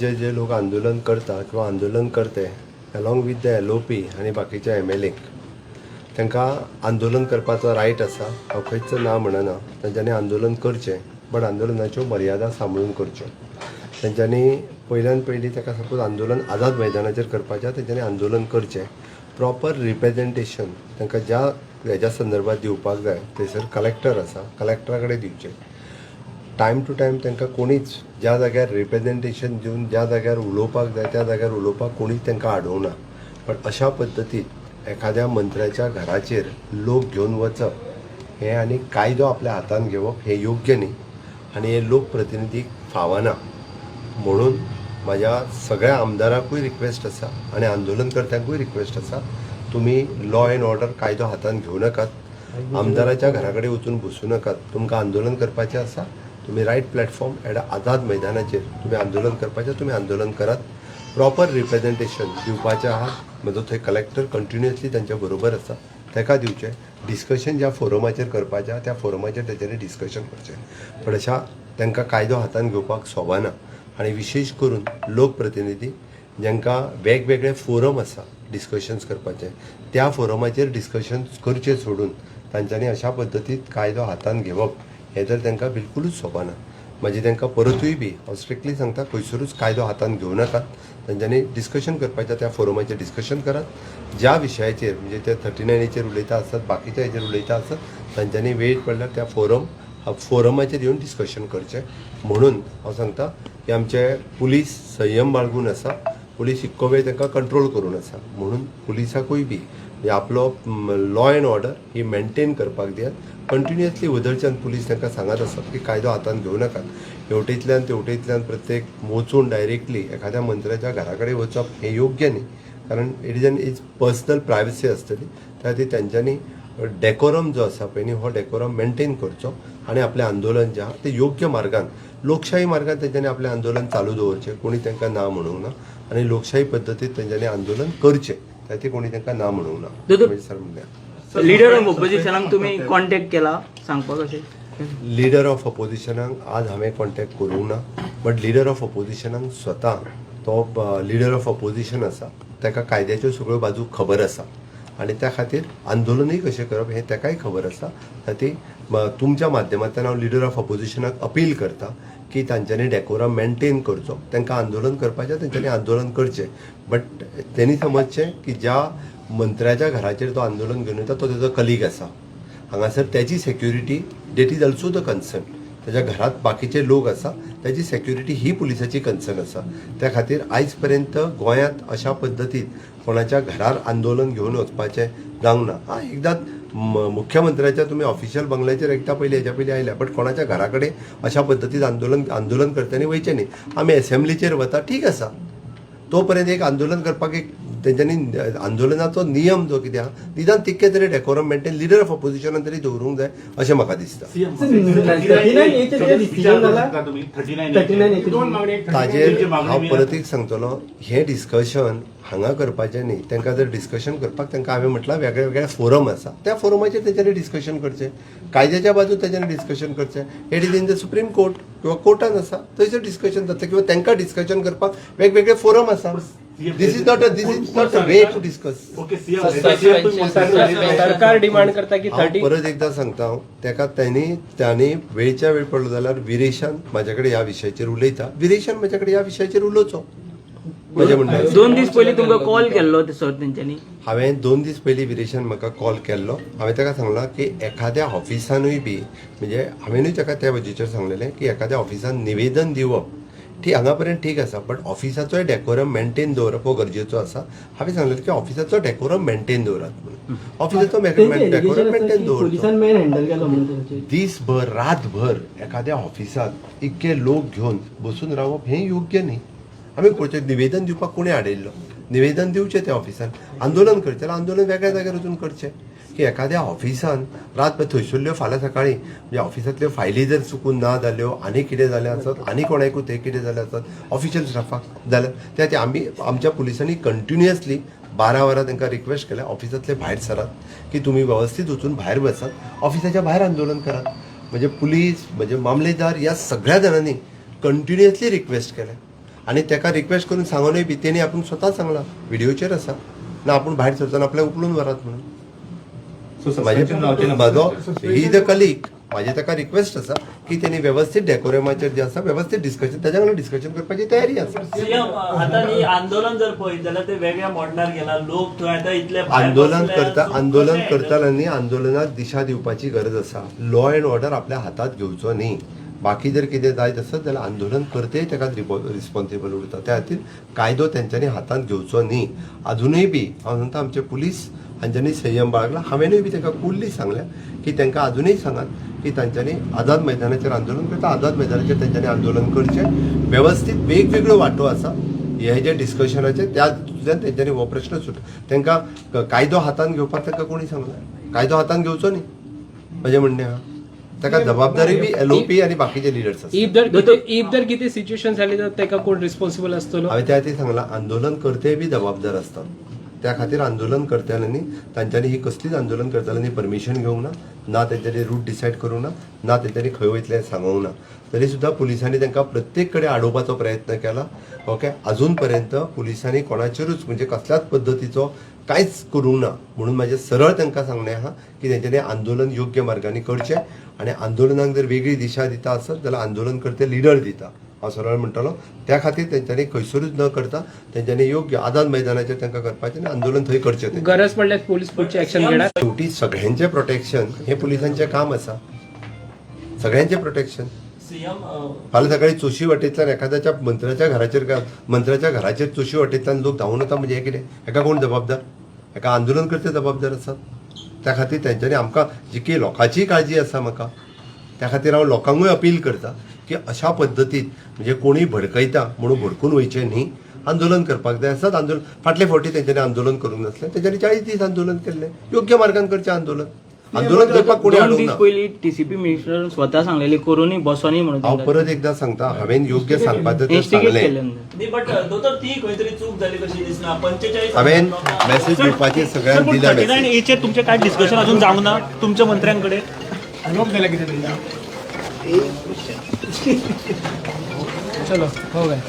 जे लोक आंदोलन करता किंवा आंदोलन करते अलॉंग विथ द LOP आणि बाकीच्या MLA तांकां आंदोलन करपाचो रायट आसा। हांव खंयच ना म्हणना, तांच्यांनी आंदोलन करचें, बट आंदोलनाच्यो मर्यादा सांबाळून करच्यो। तांच्यांनी पयल्यान पयलीं ताका सपोज आंदोलन आझाद मैदानाचेर करपाचें, तांच्यांनी आंदोलन करचें। प्रॉपर रिप्रेजेंटेशन तांकां ज्या हेज्या संदर्भात दिवपाक जाय थंयसर कलेक्टर आसा, कलेक्टरा कडेन दिवचें। टायम टू टायम तांकां कोणीच ज्या जाग्यार रिप्रेजेंटेशन दिवन ज्या जाग्यार उलोवपाक जाय त्या जाग्यार उलोवपाक कोणीच तांकां आडोवना। पण अशा पद्दतीन एखाद्या मंत्र्याच्या घराचेर लोक घेवन वचप हें आनी कायदो आपल्या हातान घेवप हें योग्य न्ही आनी हे लोकप्रतिनिधीक फावना। म्हणून म्हाज्या सगळ्या आमदारांकूय रिक्वेस्ट आसा आनी आंदोलनकर्त्यांकूय रिक्वेस्ट आसा, तुमी लॉ एंड ऑर्डर कायदो हातान घेवं नाकात, आमदाराच्या घरा कडेन वचून बसूं नाकात। तुमकां आंदोलन करपाचें आसा, तुम्ही रायट प्लॅटफॉर्म एडा आझाद मैदानाचेर तुम्ही आंदोलन करपाचें, तुम्ही आंदोलन करात। प्रॉपर रिप्रेजेंटेशन दिवपाचें आहा, म्हजो थंय कलेक्टर कंटिन्युअसली तांच्या बरोबर आसा, ताका दिवचें। डिस्कशन ज्या फोरमाचेर करपाचें त्या फोरमाचेर तेजेर डिस्कशन करचें। पण अशा तांकां कायदो हातान घेवपाक सोबना आनी विशेश करून लोकप्रतिनिधी जांकां वेगवेगळे फोरम आसा डिस्कशन्स करपाचे, त्या फोरमाचेर डिस्कशन्स करचे सोडून तांच्यांनी अशा पद्दतीत कायदो हातान घेवप हे तर तांकां बिलकुलूच सोबना। म्हाजी तांकां परतूय बी हांव स्ट्रिक्टली सांगता, खंयसरूच कायदो हातान घेवं नाकात। तांच्यांनी डिस्कशन करपाचें त्या फोरमाचेर डिस्कशन करात। ज्या विशयाचेर म्हणजे ते 39चेर उलयता आसत, बाकीच्या हेचेर उलयता आसत, तांच्यांनी वेळ पडल्यार त्या फोरमाचेर येवन डिस्कशन करचें। म्हणून हांव सांगता की आमचे पुलीस संयम बाळगून आसा, पुलीस इतको वेळ तांकां कंट्रोल करून आसा। म्हणून पुलिसाकूय बी आपलो लॉ एंड ऑर्डर ही मेंटेन करपाक दियात। कंटिन्युअसली वदळच्यान पुलीस तांकां सांगत आसत की कायदो हातान घेवं नाकात। हेवटेंतल्यान तेवटेंतल्यान प्रत्येक वचून डायरेक्टली एखाद्या मंत्र्याच्या घरा कडेन वचप हें योग्य न्ही, कारण it is an is personal privacy आसतली। त्या खातीर तांच्यांनी डेकोरम जो आसा पळय न्ही, हो डेकोरम मेंटेन करचो आनी आपलें आंदोलन जें आहा तें योग्य मार्गान, लोकशाही मार्गान तांच्यांनी आपलें आंदोलन चालू दवरचें। कोणी तांकां ना म्हणूंक ना आनी लोकशाही पद्दतीन तांच्यांनी आंदोलन करचें, त्या खातीर कोणी तांकां ना म्हणूंक ना। सर म्हणल्यार लीडर ऑफ ऑपोजिशनाक तुम्ही कॉन्टॅक्ट केला सांगपाक अशें? लीडर ऑफ ऑपोजिशनाक आज हांवें कॉन्टॅक्ट करूंक ना, बट लीडर ऑफ ऑपोजिशनाक स्वता तो लीडर ऑफ ऑपोजिशन आसा, ताका कायद्याच्यो सगळ्यो बाजू खबर आसा आनी त्या खातीर आंदोलनूय कशें करप हें ताकाय खबर आसा। ताती तुमच्या माध्यमांतल्यान हांव लीडर ऑफ ऑपोजिशनाक अपील करता की तांच्यांनी डेकोरम मेंटेन करचो। तांकां आंदोलन करपाचें, तांच्यांनी आंदोलन करचें, बट तेणी समजचें की ज्या मंत्र्याच्या घराचेर तो आंदोलन घेवन येता तो तेजो कलीग आसा, हांगासर त्याची security that is also the concern. त्याच्या घरात बाकीचे लोक आसा, त्याची सेक्युरिटी ही पुलिसाची कन्सर्न आसा। त्या खातीर आयज पर्यंत गोंयांत अशा पद्दतीन कोणाच्या घरार आंदोलन घेवन वचपाचें जावंक ना। हां, एकदां मुख्यमंत्र्याच्या तुमी ऑफिशियल बंगल्याचेर एकदा पयलीं हेच्या पयलीं आयल्या, बट कोणाच्या घरा कडेन अशा पद्दतीन आंदोलन करतना वयचें न्ही। आमी एसेंब्लीचेर वता, ठीक आसा, तो पर्यंत एक आंदोलन करपाक एक तेंच्यांनी आंदोलनाचो नियम जो कितें आहा निदान तितके तरी डेकोरम मेंटेन लीडर ऑफ ऑपोजिशनान तरी दवरूंक जाय अशें म्हाका दिसता। ताजेर हांव परत एक सांगतलो, हें डिस्कशन हांगा करपाचें न्ही। तांकां जर डिस्कशन करपाक तांकां हांवें म्हटलां वेगळे वेगळे फोरम आसा, त्या फोरमाचेर तेंच्यांनी डिस्कशन करचें, कायद्याच्या बाजून तेंच्यांनी डिस्कशन करचें। It is in the supreme court किंवा कोर्टान आसा, थंयसर डिस्कशन जाता, किंवा तांकां डिस्कशन करपाक वेगवेगळे फोरम आसा। This is not a way to discuss. सरकार डिमांड करता की परत एकदा सांगता हांव, ताका त्यांनी वेळच्या वेळ पडलो जाल्यार विरेशान म्हाजे कडेन ह्या विशयाचेर उलयता, विरेशान म्हाजे कडेन ह्या विशयाचेर उलोवचो। म्हजें म्हणणें 2 दीस पयलीं तुमकां कॉल केल्लो सर तेंच्यांनी? हांवें 2 दीस पयलीं विरेशान म्हाका कॉल केल्लो। हांवें ताका सांगलां की एखाद्या ऑफिसानूय बी, म्हणजे हांवेंनूय ताका त्या वजेचेर सांगलेलें की एखाद्या ऑफिसान निवेदन दिवप ठीक हांगा पर्यंत ठीक आसा, बट ऑफिसाचोय डेकोरम मेंटेन दवरप हो गरजेचो आसा। हांवें सांगलेलें की ऑफिसाचो डेकोरम मेंटेन दवरात म्हणून। ऑफिसाचो डेकोरम मेंटेन दवरचो। दीसभर रातभर एखाद्या ऑफिसात इतके लोक घेवन बसून रावप हें योग्य न्ही। आमी खंयचें निवेदन दिवपाक कोणी आडयल्लो, निवेदन दिवचें त्या ऑफिसान, आंदोलन करचें जाल्यार आंदोलन वेगळ्या जाग्यार वचून करचें। की एखाद्या ऑफिसान रातभर थंयसरल्यो फाल्यां सकाळीं म्हणजे ऑफिसांतल्यो फायली जर चुकून ना जाल्यो, आनी कितें जालें आसत, आनी कोणाकूय तें कितें जालें आसत ऑफिशियल स्टाफाक जाल्यार त्या खातीर आमी आमच्या पुलिसांनी कंटिन्युअसली 12 वरां तांकां रिक्वेस्ट केल्या ऑफिसांतले भायर सरात, की तुमी वेवस्थीत वचून भायर बसात, ऑफिसाच्या भायर आंदोलन करात। म्हणजे पुलीस, म्हणजे मामलेदार ह्या सगळ्या जाणांनी कंटिन्युअसली रिक्वेस्ट केले आणि ताका रिक्वेस्ट करून सांगूनय बी तेणी आपूण स्वता सांगला व्हिडिओचेर आसा ना आपूण भायर सरतना आपल्याक उपलून व्हरात म्हणून म्हाजो ही द कलीग माझी ताका रिक्वेस्ट आसा की तेणी व्यवस्थीत डेकोरेमाचेर जे आसा व्यवस्थीत डिस्कशन त्याच्या वांगडा डिस्कशन करपाची तयारी आसा सीएम आता ही आंदोलन जर पळयत जाल्यार ते वेगळ्या मॉडलार गेला लोक थंय आता इतले भायर आंदोलन बसले, करता चूक आंदोलन कशें handle करताल्यांनी आंदोलनाक दिशा दिवपाची गरज आसा लॉ अँड ऑर्डर आपल्या हातात घेवचो न्ही बाकी जर कितें जायत आसत जाल्यार आंदोलन करते ताका रिस्पॉन्सिबल उरता त्या खातीर कायदो तेंच्यांनी हातांत घेवचो न्ही अजुनूय बी हांव सांगता आमचे पुलीस हांच्यांनी संयम बाळगला हांवेनूय बी तांकां कुल्ली सांगल्या की तांकां अजुनूय सांगात की तांच्यांनी आझाद मैदानाचेर आंदोलन करता आझाद मैदानाचेर तेंच्यांनी आंदोलन करचें व्यवस्थीत वेगवेगळ्यो वाटो आसा हे जे डिस्कशनाचे त्या तुज्यान तेंच्यांनी हो प्रश्न सुट तांकां कायदो हातांत घेवपाक तांकां कोणी सांगला कायदो हातांत घेवचो न्ही म्हजें म्हणणें आहा ताका जबाबदारी बी LOP आनी बाकीचे लिडर्स आसता इफ जर कितें सिच्युएशन जाली तर ताका कोण रिस्पॉन्सिबल आसतलो हांवें त्या खातीर सांगलां आंदोलन करते बी जबाबदार आसतात त्या खातीर आंदोलन करताल्यांनी तांच्यांनी ही कसलीच आंदोलन करताल्यांनी परमिशन घेवंक ना तेंच्यांनी रूट डिसायड करूंक ना तेंच्यांनी खंय वयतलें सांगूंक ना तरी सुद्दां पुलिसांनी तांकां प्रत्येक कडेन आडोवपाचो प्रयत्न केला ओके अजून पर्यंत पुलिसांनी कोणाचेरूच म्हणजे कसल्याच पद्दतीचो कांयच करूंक ना म्हणून म्हाजें सरळ तांकां सांगणें आहा की तेंच्यांनी आंदोलन योग्य मार्गांनी करचें आनी आंदोलनाक जर वेगळी दिशा दिता आसत जाल्यार आंदोलन करते लिडर दिता हांव सरळ म्हणटलो त्या खातीर तेंच्यांनी खंयसरूच न करता तेंच्यांनी योग्य आझाद मैदानाचेर तांकां करपाचें आनी आंदोलन थंय करचें तें गरज पडल्यार पोलीस पुढची ऍक्शन घेणार शेवटी सगळ्यांचें प्रोटेक्शन हें पुलिसांचें काम आसा सगळ्यांचें प्रोटेक्शन सीएम फाल्यां सकाळी चोशी वाटेंतल्यान एखाद्याच्या मंत्र्याच्या घराचेर चोशी वाटेंतल्यान लोक धांवून वता म्हणजे हें कितें हेका कोण जबाबदार हेका आंदोलन करते जबाबदार आसात त्या खातीर तेंच्यांनी आमकां जी की लोकांची काळजी आसा म्हाका त्या खातीर हांव लोकांकूय अपील करता की अशा पद्दतीन म्हणजे कोणूय भडकयता म्हणून भडकून वयचें न्ही आंदोलन करपाक जाय आसत आंदोलन फाटले फावटी तेंच्यांनी आंदोलन करूंक नासलें तेंच्यांनी 40 दीस आंदोलन केल्लें योग्य मार्गान करचें आंदोलन करपाक कोणी 2 हाडूंक दीस ना पयलीं TCP मिनिस्टर स्वता सांगलेली कोरोनी बसोनी म्हणून हांव परत एकदां सांगता हांवें योग्य सांगपाचें तें इन्स्टिगेट सांगलें केलें न्ही बट दोतोर ती खंय तरी चूक जाली कशी दिसना 45 हांवें मेसेज दिवपाची सगळ्यांक दिल्या मेसेज 39A तुमचे काय डिस्कशन अजून जावंक ना तुमच्या मंत्र्यांकडे चलो हो गया